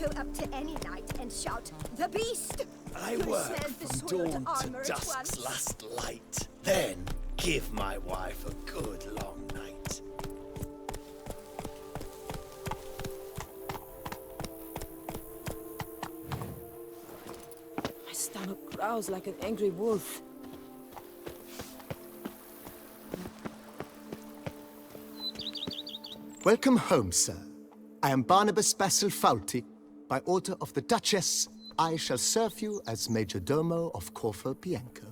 go up to any knight and shout, "The beast!" I You'll work smell the from soiled dawn to armor at dusk's once. last light. Then give my wife a good long night. My stomach growls like an angry wolf. Welcome home, sir. I am Barnabas-Basil. By order of the Duchess, I shall serve you as Major Domo of Corvo Bianco.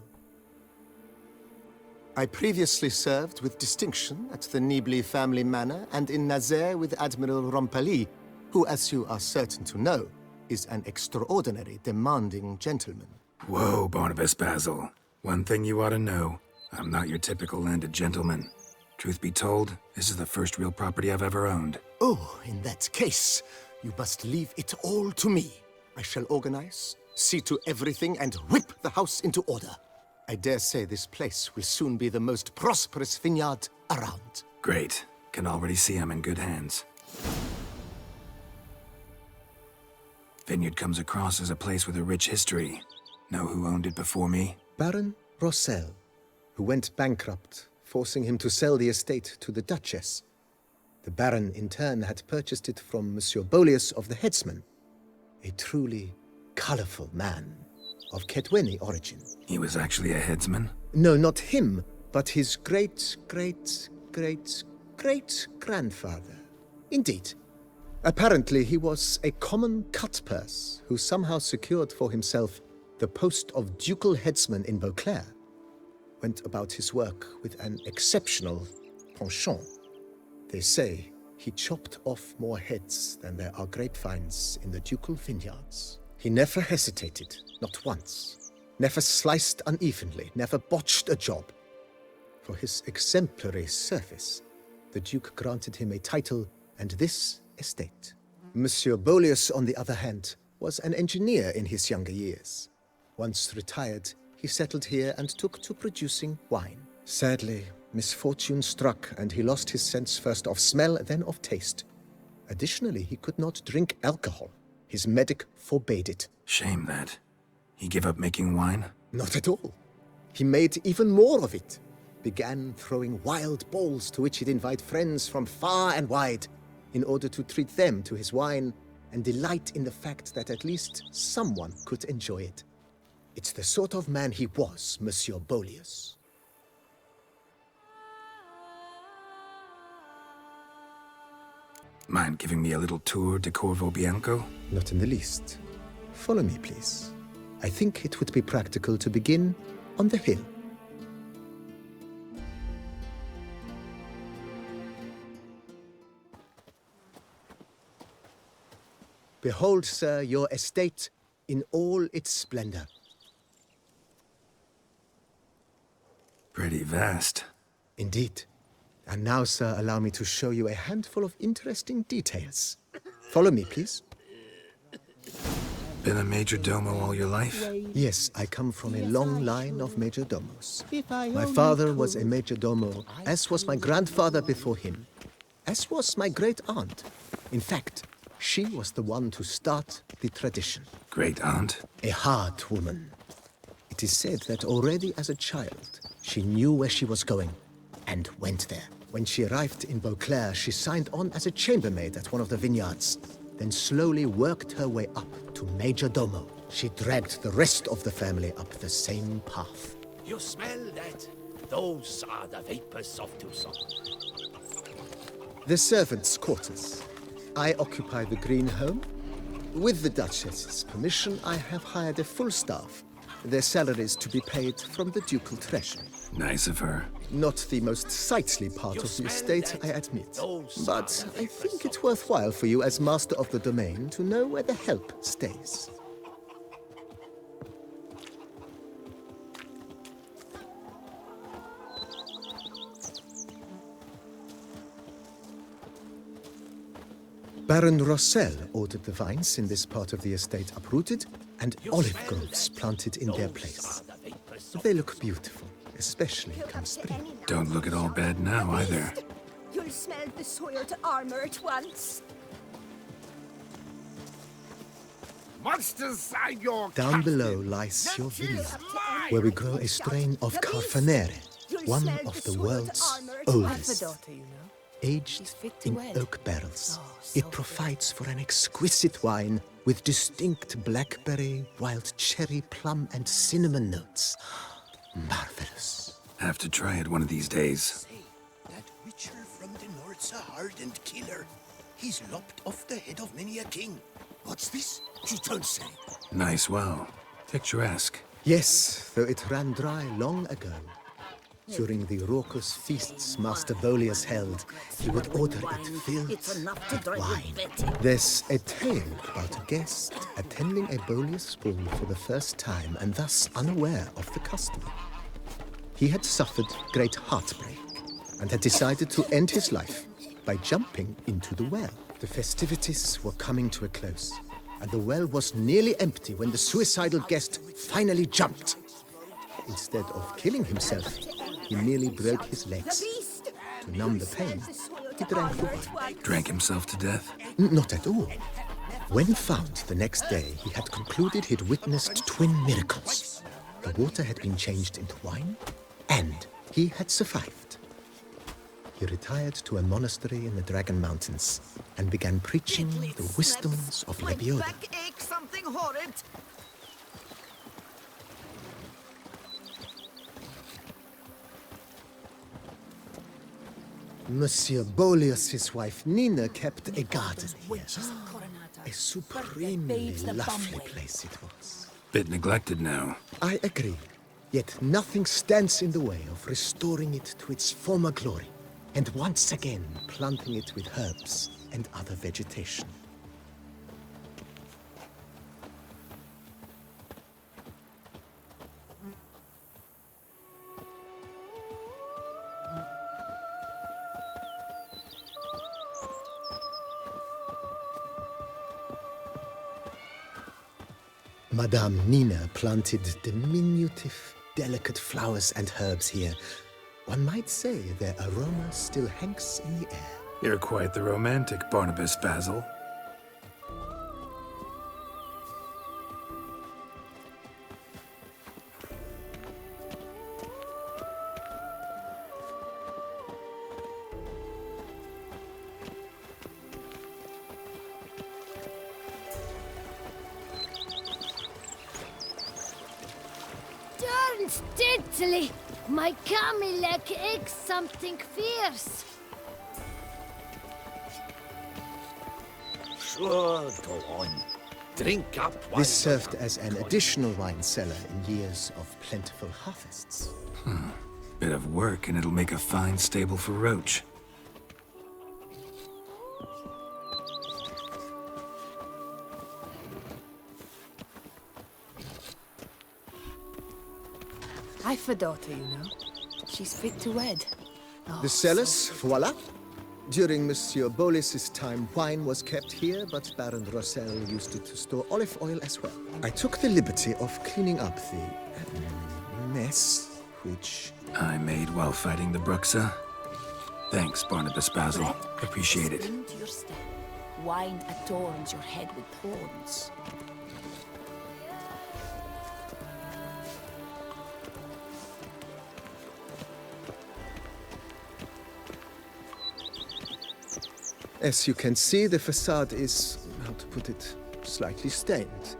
I previously served with distinction at the Nibli family manor and in Nazaire with Admiral Rompali, who, as you are certain to know, is an extraordinary demanding gentleman. Whoa, Barnabas-Basil. One thing you ought to know. I'm not your typical landed gentleman. Truth be told, this is the first real property I've ever owned. Oh, in that case, you must leave it all to me. I shall organize, see to everything, and whip the house into order. I dare say this place will soon be the most prosperous vineyard around. Great. Can already see I'm in good hands. Vineyard comes across as a place with a rich history. Know who owned it before me? Baron Rossel, who went bankrupt, forcing him to sell the estate to the Duchess. The Baron, in turn, had purchased it from Monsieur Bolius of the Headsman, a truly colorful man of Ketweni origin. He was actually a headsman? No, not him, but his great-great-great-great-grandfather. Indeed. Apparently, he was a common cutpurse who somehow secured for himself the post of ducal headsman in Beauclair. Went about his work with an exceptional penchant. They say he chopped off more heads than there are grapevines in the ducal vineyards. He never hesitated, not once. Never sliced unevenly, never botched a job. For his exemplary service, the Duke granted him a title and this estate. Monsieur Bolius, on the other hand, was an engineer in his younger years. Once retired, he settled here and took to producing wine. Sadly, misfortune struck and he lost his sense first of smell, then of taste. Additionally, he could not drink alcohol. His medic forbade it. Shame that. He gave up making wine? Not at all. He made even more of it. Began throwing wild balls to which he'd invite friends from far and wide in order to treat them to his wine and delight in the fact that at least someone could enjoy it. It's the sort of man he was, Monsieur Bolius. Mind giving me a little tour de Corvo Bianco? Not in the least. Follow me, please. I think it would be practical to begin on the hill. Behold, sir, your estate in all its splendor. Pretty vast. Indeed. And now, sir, allow me to show you a handful of interesting details. Follow me, please. Been a major domo all your life? Yes, I come from a long line of major domos. My father was a major domo, as was my grandfather before him, as was my great-aunt. In fact, she was the one to start the tradition. Great-aunt? A hard woman. It is said that already as a child, she knew where she was going and went there. When she arrived in Beauclair, she signed on as a chambermaid at one of the vineyards, then slowly worked her way up to Major Domo. She dragged the rest of the family up the same path. You smell that? Those are the vapors of Tucson. The servants' quarters. I occupy the green home. With the Duchess's permission, I have hired a full staff. Their salaries to be paid from the ducal treasury. Nice of her. Not the most sightly part of the estate, I admit. But I think it's worthwhile for you as master of the domain to know where the help stays. Baron Rossel ordered the vines in this part of the estate uprooted and olive groves planted in their place. They look beautiful, especially come spring. Don't look at all bad now, either. You'll smell the soiled armor at once. Monsters are your Down captain. below lies your That is vineyard, mine. where we grow a strain of Carfanere, one of the world's oldest. Daughter, you know. Aged fit to in wed. oak barrels, Oh, so it provides for an exquisite wine with distinct blackberry, wild cherry, plum, and cinnamon notes. Marvelous. Have to try it one of these days. Say, that witcher from the north's a hardened killer. He's lopped off the head of many a king. What's this? You don't say. Nice well. Picturesque. Yes, though it ran dry long ago. During the raucous feasts Master Bolius held, he would order it filled with wine. There's a tale about a guest attending a Bolius ball for the first time and thus unaware of the custom. He had suffered great heartbreak and had decided to end his life by jumping into the well. The festivities were coming to a close, and the well was nearly empty when the suicidal guest finally jumped. Instead of killing himself, he merely broke his legs. To numb the pain, he drank the wine. Drank himself to death? Not at all. When found the next day, he had concluded he'd witnessed twin miracles. The water had been changed into wine, and he had survived. He retired to a monastery in the Dragon Mountains and began preaching the wisdoms of Lebioda. Backache, something horrid. Monsieur Bolius's wife Nina kept a garden here. A supremely lovely place it was. Bit neglected now. I agree. Yet nothing stands in the way of restoring it to its former glory, and once again planting it with herbs and other vegetation. Madame Nina planted diminutive, delicate flowers and herbs here. One might say their aroma still hangs in the air. You're quite the romantic, Barnabas-Basil. Darn steadily! My Camilek aches something fierce. Sure, go on. Drink up wine. This served as an additional wine cellar in years of plentiful harvests. Bit of work and it'll make a fine stable for Roach. I've a daughter, you know. She's fit to wed. Oh, The cellars, voila. During Monsieur Bolis's time, wine was kept here, but Baron Rossel used it to store olive oil as well. I took the liberty of cleaning up the mess, which... I made while fighting the Bruxa. Thanks, Barnabas-Basil. Appreciate it. Spring to your step. Wine adorns your head with thorns. As you can see, the facade is, how to put it, slightly stained.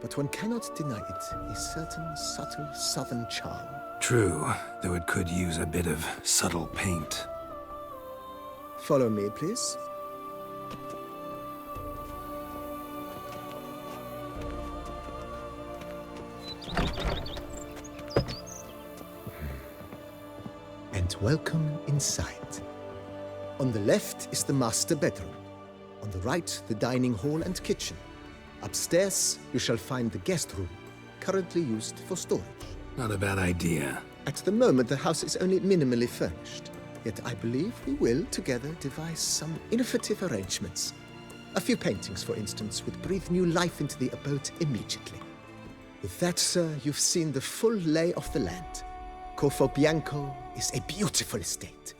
But one cannot deny it a certain subtle southern charm. True, though it could use a bit of subtle paint. Follow me, please. And welcome inside. On the left is the master bedroom. On the right, the dining hall and kitchen. Upstairs, you shall find the guest room, currently used for storage. Not a bad idea. At the moment, the house is only minimally furnished. Yet I believe we will, together, devise some innovative arrangements. A few paintings, for instance, would breathe new life into the abode immediately. With that, sir, you've seen the full lay of the land. Corfo Bianco is a beautiful estate.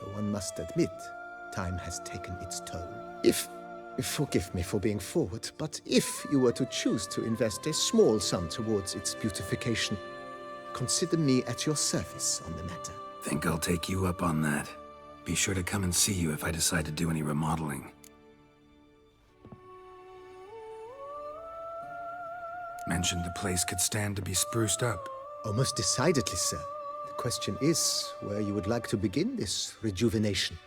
Though one must admit, time has taken its toll. If Forgive me for being forward, but if you were to choose to invest a small sum towards its beautification, consider me at your service on the matter. Think I'll take you up on that. Be sure to come and see you if I decide to do any remodeling. Mentioned the place could stand to be spruced up. Oh, most decidedly, sir. The question is where you would like to begin this rejuvenation.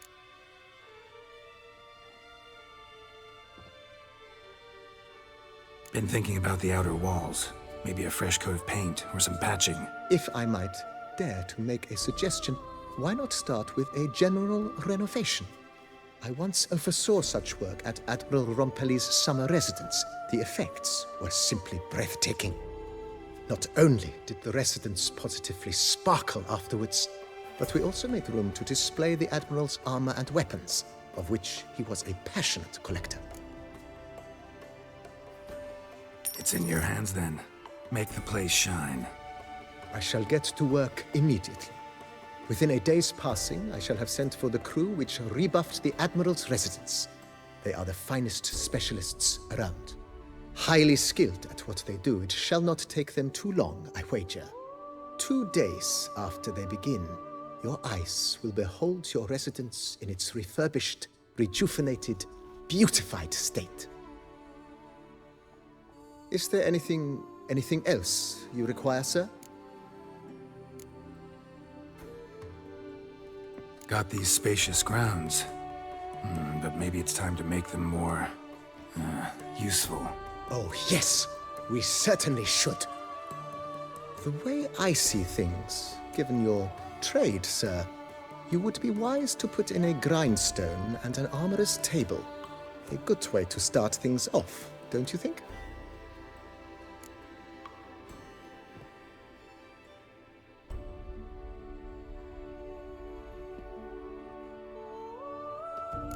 Been thinking about the outer walls. Maybe a fresh coat of paint or some patching. If I might dare to make a suggestion, why not start with a general renovation? I once oversaw such work at Admiral Rompelli's summer residence. The effects were simply breathtaking. Not only did the residence positively sparkle afterwards, but we also made room to display the Admiral's armor and weapons, of which he was a passionate collector. It's in your hands then. Make the place shine. I shall get to work immediately. Within a day's passing, I shall have sent for the crew which rebuffed the Admiral's residence. They are the finest specialists around. Highly skilled at what they do, it shall not take them too long, I wager. 2 days after they begin, your eyes will behold your residence in its refurbished, rejuvenated, beautified state. Is there anything else you require, sir? Got these spacious grounds. But maybe it's time to make them more... useful. Oh, yes, we certainly should. The way I see things, given your trade, sir, you would be wise to put in a grindstone and an armorer's table. A good way to start things off, don't you think?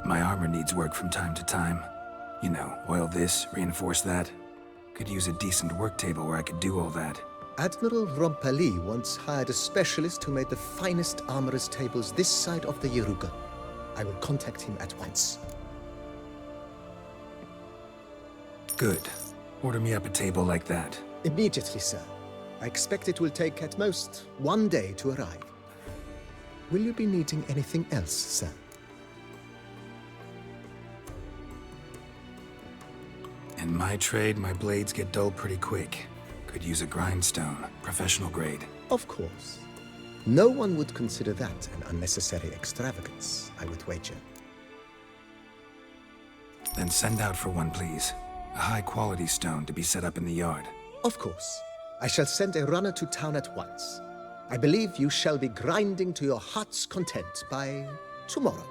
My armor needs work from time to time. You know, oil this, reinforce that. Could use a decent work table where I could do all that. Admiral Rompelli once hired a specialist who made the finest armorer's tables this side of the Yeruga. I will contact him at once. Good. Order me up a table like that. Immediately, sir. I expect it will take at most 1 day to arrive. Will you be needing anything else, sir? In my trade, my blades get dull pretty quick. Could use a grindstone, professional grade. Of course. No one would consider that an unnecessary extravagance, I would wager. Then send out for one, please. A high-quality stone to be set up in the yard. Of course. I shall send a runner to town at once. I believe you shall be grinding to your heart's content by tomorrow.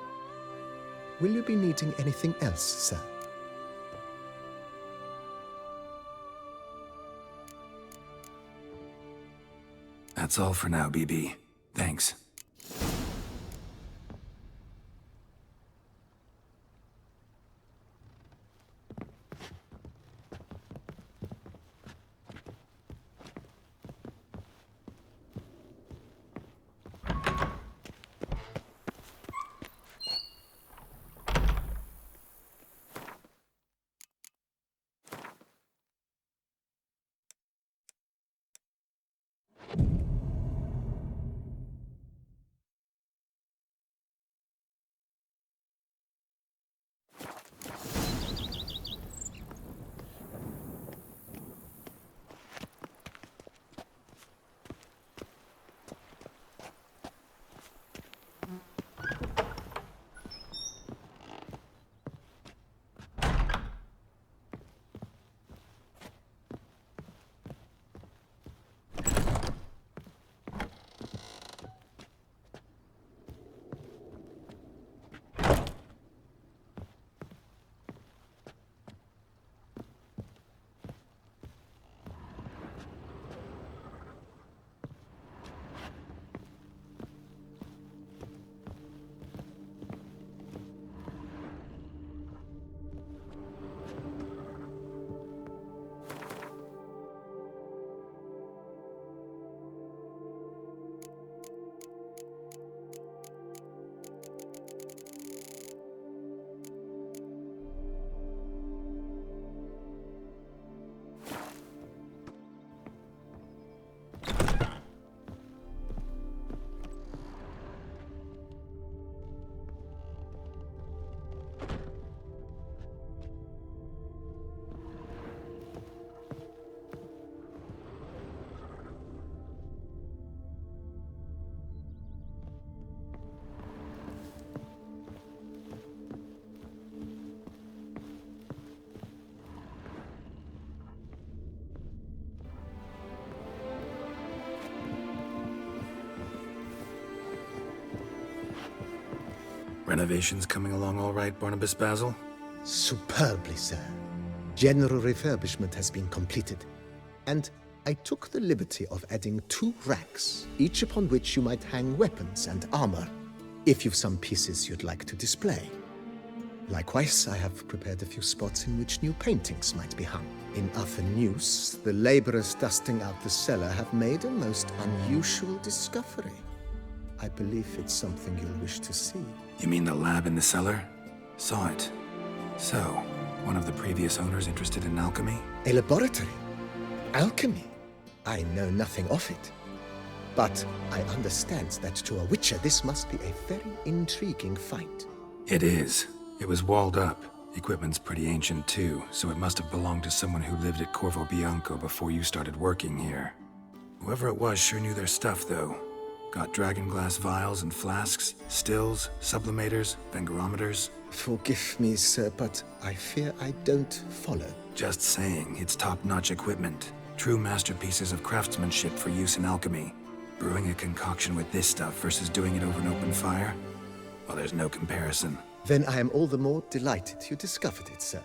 Will you be needing anything else, sir? That's all for now, BB. Thanks. Renovations coming along all right, Barnabas-Basil? Superbly, sir. General refurbishment has been completed, and I took the liberty of adding 2 racks, each upon which you might hang weapons and armor, if you've some pieces you'd like to display. Likewise, I have prepared a few spots in which new paintings might be hung. In other news, the laborers dusting out the cellar have made a most unusual discovery. I believe it's something you'll wish to see. You mean the lab in the cellar? Saw it. So, one of the previous owners interested in alchemy? A laboratory? Alchemy? I know nothing of it. But I understand that to a witcher this must be a very intriguing find. It is. It was walled up. Equipment's pretty ancient too, so it must have belonged to someone who lived at Corvo Bianco before you started working here. Whoever it was sure knew their stuff, though. Got dragon glass vials and flasks, stills, sublimators, vengerometers. Forgive me, sir, but I fear I don't follow. Just saying, it's top-notch equipment. True masterpieces of craftsmanship for use in alchemy. Brewing a concoction with this stuff versus doing it over an open fire? Well, there's no comparison. Then I am all the more delighted you discovered it, sir.